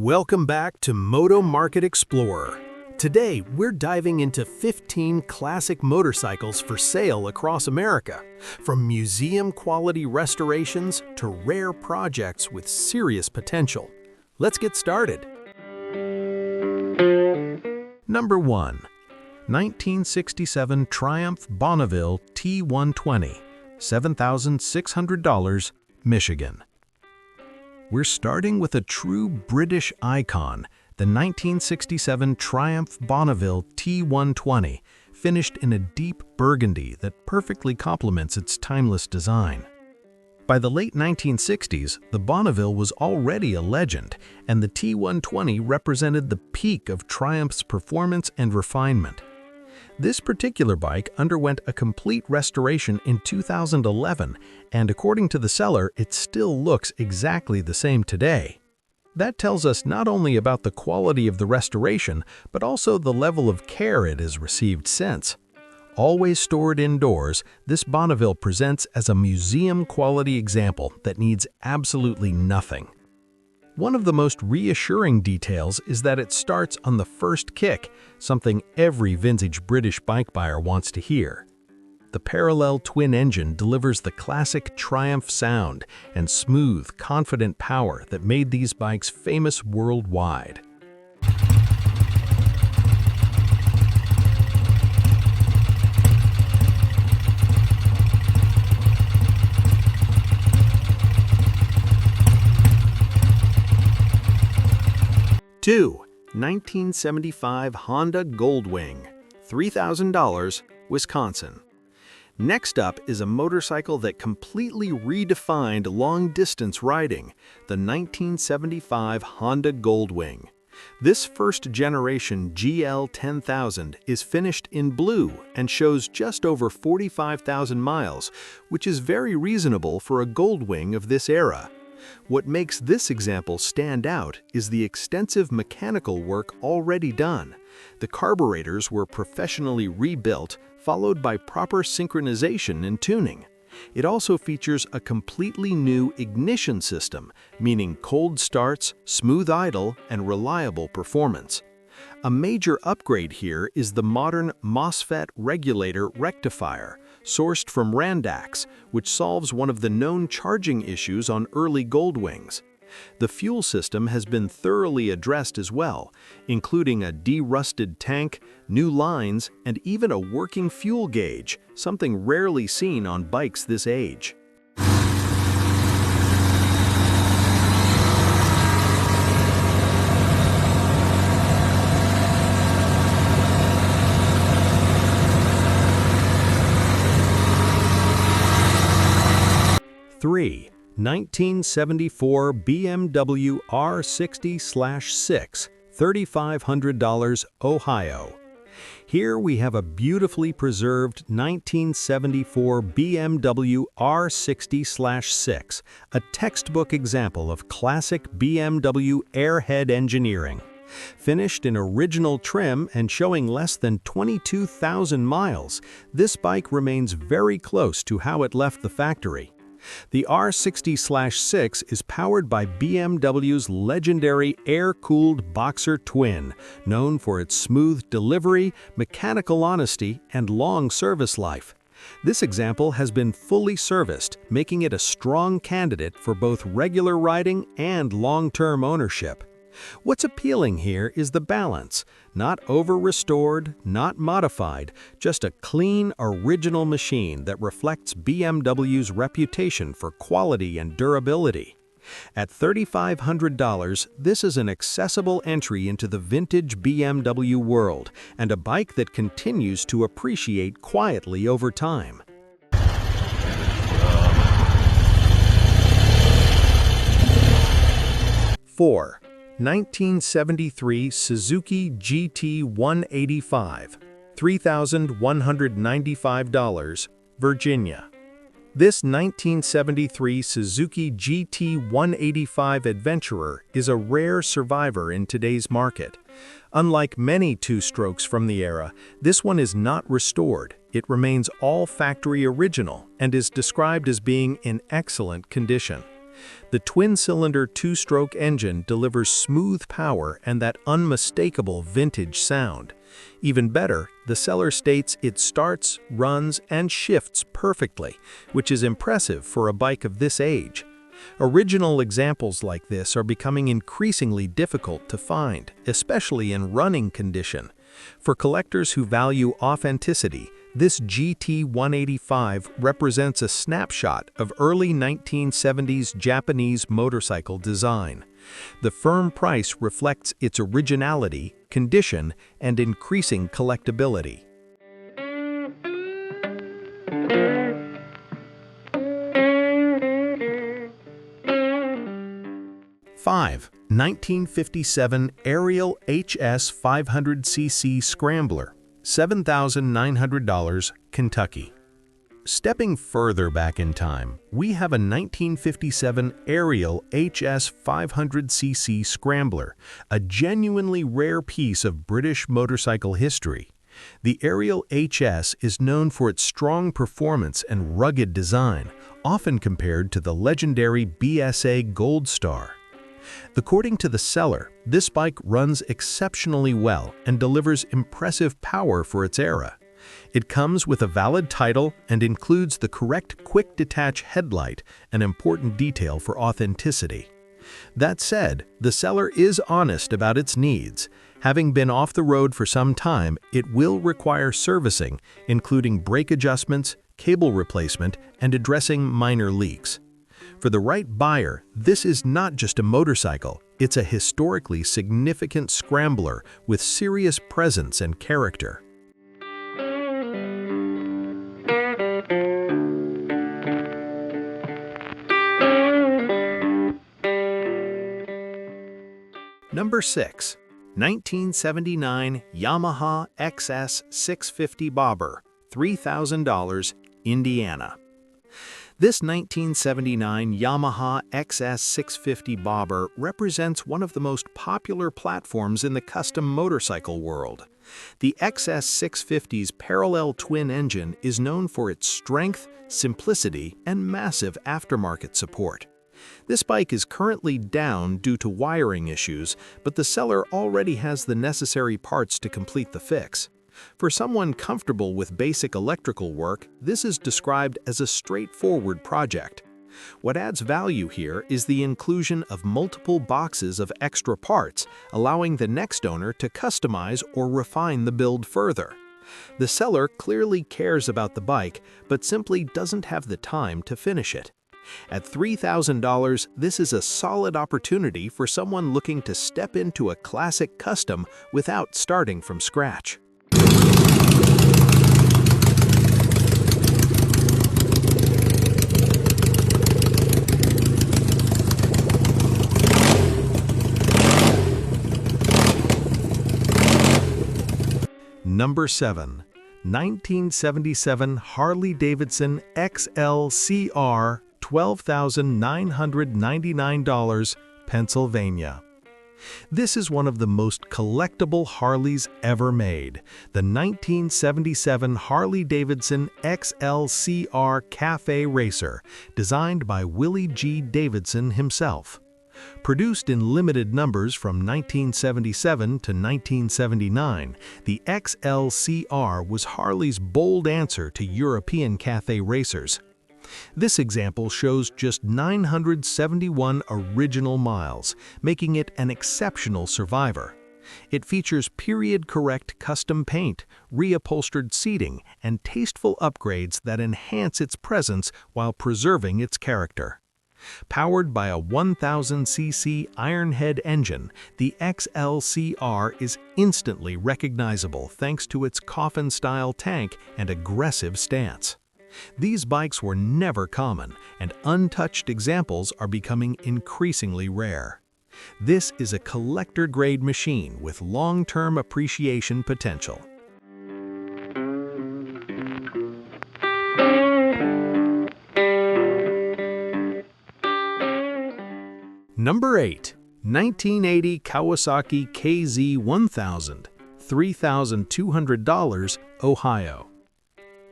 Welcome back to Moto Market Explorer. Today, we're diving into 15 classic motorcycles for sale across America, from museum-quality restorations to rare projects with serious potential. Let's get started. Number 1. 1967 Triumph Bonneville T120, $7,600, Michigan. We're starting with a true British icon, the 1967 Triumph Bonneville T120, finished in a deep burgundy that perfectly complements its timeless design. By the late 1960s, the Bonneville was already a legend, and the T120 represented the peak of Triumph's performance and refinement. This particular bike underwent a complete restoration in 2011, and according to the seller, it still looks exactly the same today. That tells us not only about the quality of the restoration, but also the level of care it has received since. Always stored indoors, this Bonneville presents as a museum-quality example that needs absolutely nothing. One of the most reassuring details is that it starts on the first kick, something every vintage British bike buyer wants to hear. The parallel twin engine delivers the classic Triumph sound and smooth, confident power that made these bikes famous worldwide. Two, 1975 Honda Goldwing, $3,000, Wisconsin. Next up is a motorcycle that completely redefined long-distance riding, the 1975 Honda Goldwing. This first-generation GL10000 is finished in blue and shows just over 45,000 miles, which is very reasonable for a Goldwing of this era. What makes this example stand out is the extensive mechanical work already done. The carburetors were professionally rebuilt, followed by proper synchronization and tuning. It also features a completely new ignition system, meaning cold starts, smooth idle, and reliable performance. A major upgrade here is the modern MOSFET regulator rectifier, sourced from Randax, which solves one of the known charging issues on early Goldwings. The fuel system has been thoroughly addressed as well, including a de-rusted tank, new lines, and even a working fuel gauge, something rarely seen on bikes this age. Three, 1974 BMW R60/6, $3,500, Ohio. Here we have a beautifully preserved 1974 BMW R60/6, a textbook example of classic BMW airhead engineering. Finished in original trim and showing less than 22,000 miles, this bike remains very close to how it left the factory. The R60/6 is powered by BMW's legendary air-cooled Boxer twin, known for its smooth delivery, mechanical honesty, and long service life. This example has been fully serviced, making it a strong candidate for both regular riding and long-term ownership. What's appealing here is the balance. Not over-restored, not modified, just a clean, original machine that reflects BMW's reputation for quality and durability. At $3,500, this is an accessible entry into the vintage BMW world and a bike that continues to appreciate quietly over time. 4. 1973 Suzuki GT185, $3,195, Virginia. This 1973 Suzuki GT185 Adventurer is a rare survivor in today's market. Unlike many two-strokes from the era, this one is not restored. It remains all factory original and is described as being in excellent condition. The twin-cylinder two-stroke engine delivers smooth power and that unmistakable vintage sound. Even better, the seller states it starts, runs, and shifts perfectly, which is impressive for a bike of this age. Original examples like this are becoming increasingly difficult to find, especially in running condition. For collectors who value authenticity, this GT185 represents a snapshot of early 1970s Japanese motorcycle design. The firm price reflects its originality, condition, and increasing collectability. 5. 1957 Ariel HS 500cc Scrambler, $7,900, Kentucky. Stepping further back in time, we have a 1957 Ariel HS 500cc Scrambler, a genuinely rare piece of British motorcycle history. The Ariel HS is known for its strong performance and rugged design, often compared to the legendary BSA Gold Star. According to the seller, this bike runs exceptionally well and delivers impressive power for its era. It comes with a valid title and includes the correct quick-detach headlight, an important detail for authenticity. That said, the seller is honest about its needs. Having been off the road for some time, it will require servicing, including brake adjustments, cable replacement, and addressing minor leaks. For the right buyer, this is not just a motorcycle, it's a historically significant scrambler with serious presence and character. Number 6. 1979 Yamaha XS 650 Bobber, $3,000, Indiana. This 1979 Yamaha XS 650 Bobber represents one of the most popular platforms in the custom motorcycle world. The XS 650's parallel twin engine is known for its strength, simplicity, and massive aftermarket support. This bike is currently down due to wiring issues, but the seller already has the necessary parts to complete the fix. For someone comfortable with basic electrical work, this is described as a straightforward project. What adds value here is the inclusion of multiple boxes of extra parts, allowing the next owner to customize or refine the build further. The seller clearly cares about the bike, but simply doesn't have the time to finish it. At $3,000, this is a solid opportunity for someone looking to step into a classic custom without starting from scratch. Number 7. 1977 Harley-Davidson XLCR, $12,999, Pennsylvania. This is one of the most collectible Harleys ever made, the 1977 Harley-Davidson XLCR Cafe Racer, designed by Willie G. Davidson himself. Produced in limited numbers from 1977 to 1979, the XLCR was Harley's bold answer to European cafe racers. This example shows just 971 original miles, making it an exceptional survivor. It features period-correct custom paint, reupholstered seating, and tasteful upgrades that enhance its presence while preserving its character. Powered by a 1000cc Ironhead engine, the XLCR is instantly recognizable thanks to its coffin-style tank and aggressive stance. These bikes were never common, and untouched examples are becoming increasingly rare. This is a collector-grade machine with long-term appreciation potential. Number 8. 1980 Kawasaki KZ1000, $3,200, Ohio.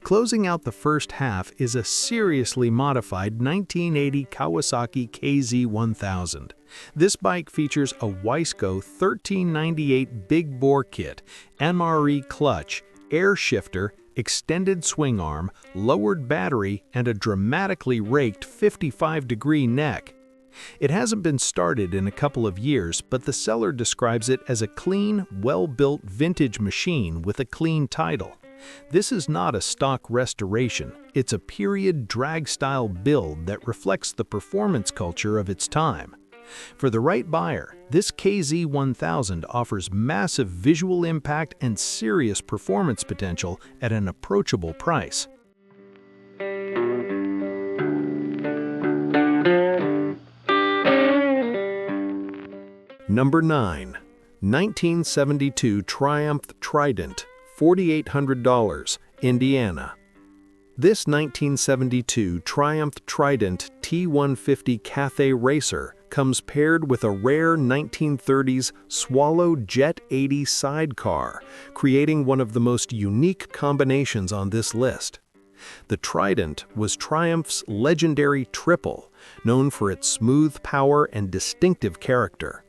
Closing out the first half is a seriously modified 1980 Kawasaki KZ1000. This bike features a Wiseco 1398 big bore kit, MRE clutch, air shifter, extended swing arm, lowered battery, and a dramatically raked 55-degree neck. It hasn't been started in a couple of years, but the seller describes it as a clean, well-built vintage machine with a clean title. This is not a stock restoration, it's a period drag-style build that reflects the performance culture of its time. For the right buyer, this KZ1000 offers massive visual impact and serious performance potential at an approachable price. Number 9. 1972 Triumph Trident, $4,800, Indiana. This 1972 Triumph Trident T150 Cathay Racer comes paired with a rare 1930s Swallow Jet 80 sidecar, creating one of the most unique combinations on this list. The Trident was Triumph's legendary triple, known for its smooth power and distinctive character.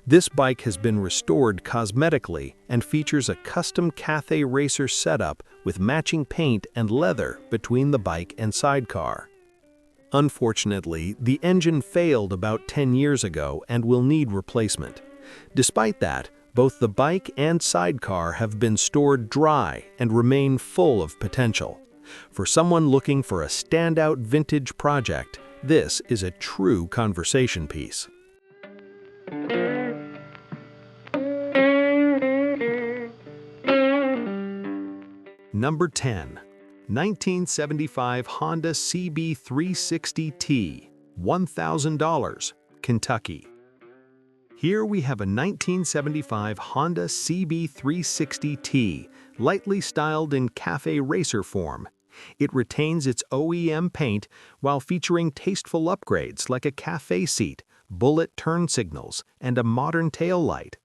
This bike has been restored cosmetically and features a custom Cathay Racer setup with matching paint and leather between the bike and sidecar. Unfortunately, the engine failed about 10 years ago and will need replacement. Despite that, both the bike and sidecar have been stored dry and remain full of potential. For someone looking for a standout vintage project, this is a true conversation piece. Number 10. 1975 Honda CB360T, $1,000, Kentucky. Here we have a 1975 Honda CB360T, lightly styled in cafe racer form. It retains its OEM paint while featuring tasteful upgrades like a cafe seat, bullet turn signals, and a modern tail light.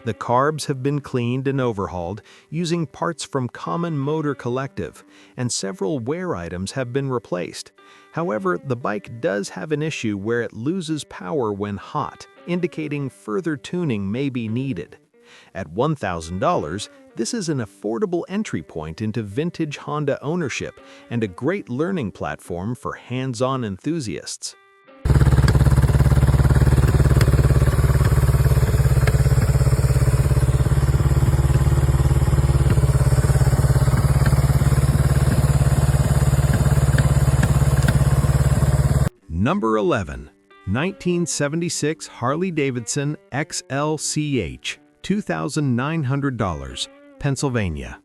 The carbs have been cleaned and overhauled using parts from Common Motor Collective, and several wear items have been replaced. However, the bike does have an issue where it loses power when hot, indicating further tuning may be needed. At $1,000, this is an affordable entry point into vintage Honda ownership and a great learning platform for hands-on enthusiasts. Number 11. 1976 Harley-Davidson XLCH, $2,900, Pennsylvania.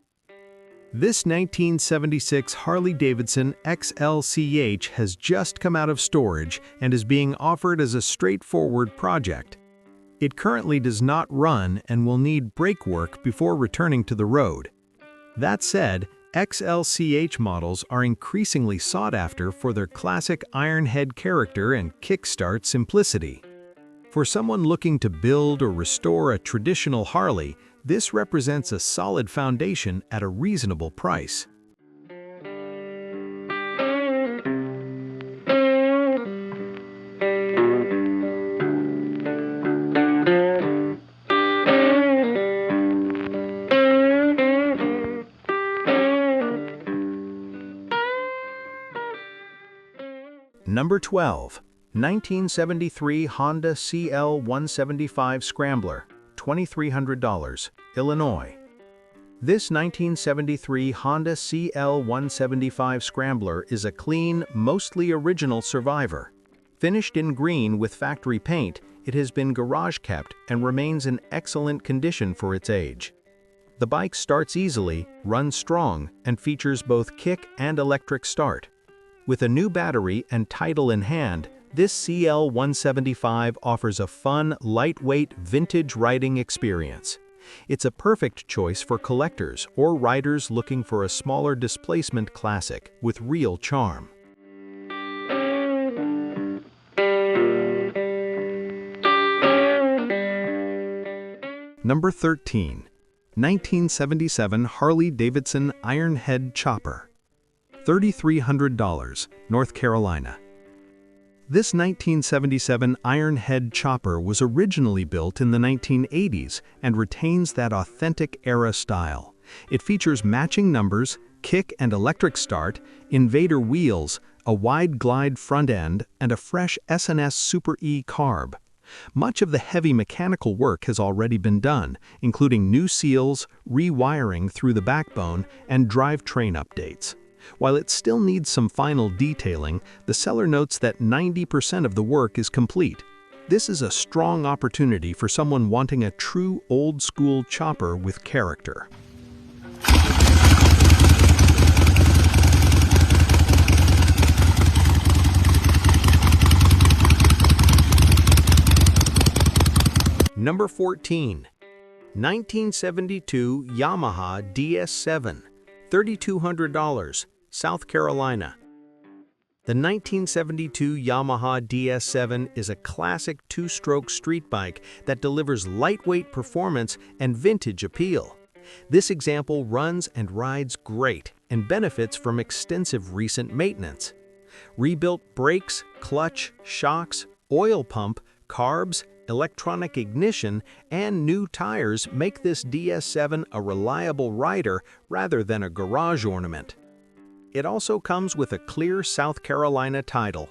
This 1976 Harley-Davidson XLCH has just come out of storage and is being offered as a straightforward project. It currently does not run and will need brake work before returning to the road. That said, XLCH models are increasingly sought after for their classic ironhead character and kickstart simplicity. For someone looking to build or restore a traditional Harley, this represents a solid foundation at a reasonable price. Number 12. 1973 Honda CL175 Scrambler, $2,300, Illinois. This 1973 Honda CL175 Scrambler is a clean, mostly original survivor. Finished in green with factory paint, it has been garage-kept and remains in excellent condition for its age. The bike starts easily, runs strong, and features both kick and electric start. With a new battery and title in hand, this CL175 offers a fun, lightweight, vintage riding experience. It's a perfect choice for collectors or riders looking for a smaller displacement classic with real charm. Number 13. 1977 Harley-Davidson Ironhead Chopper, $3,300, North Carolina. This 1977 Ironhead Chopper was originally built in the 1980s and retains that authentic era style. It features matching numbers, kick and electric start, invader wheels, a wide glide front end, and a fresh S&S Super E carb. Much of the heavy mechanical work has already been done, including new seals, rewiring through the backbone, and drivetrain updates. While it still needs some final detailing, the seller notes that 90% of the work is complete. This is a strong opportunity for someone wanting a true old-school chopper with character. Number 14. 1972 Yamaha DS7, $3,200, South Carolina. The 1972 Yamaha DS7 is a classic two-stroke street bike that delivers lightweight performance and vintage appeal. This example runs and rides great and benefits from extensive recent maintenance. Rebuilt brakes, clutch, shocks, oil pump, carbs, electronic ignition, and new tires make this DS7 a reliable rider rather than a garage ornament. It also comes with a clear South Carolina title.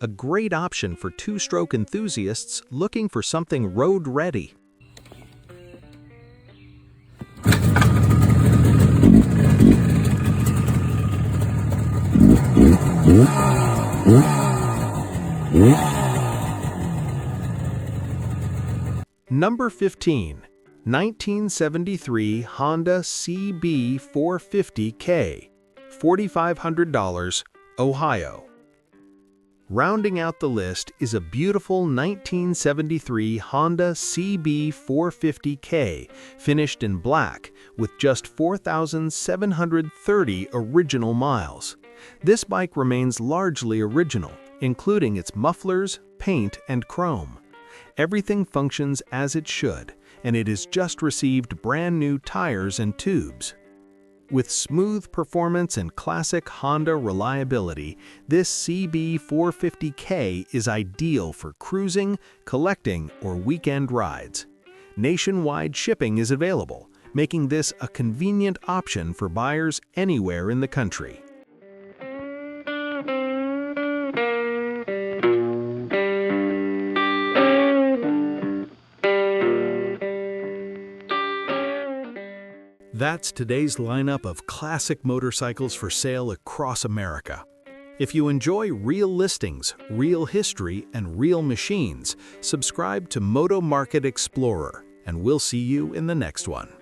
A great option for two-stroke enthusiasts looking for something road-ready. Number 15. 1973 Honda CB450K, $4,500, Ohio. Rounding out the list is a beautiful 1973 Honda CB450K, finished in black, with just 4,730 original miles. This bike remains largely original, including its mufflers, paint, and chrome. Everything functions as it should, and it has just received brand new tires and tubes. With smooth performance and classic Honda reliability, this CB450K is ideal for cruising, collecting, or weekend rides. Nationwide shipping is available, making this a convenient option for buyers anywhere in the country. That's today's lineup of classic motorcycles for sale across America. If you enjoy real listings, real history, and real machines, subscribe to Moto Market Explorer, and we'll see you in the next one.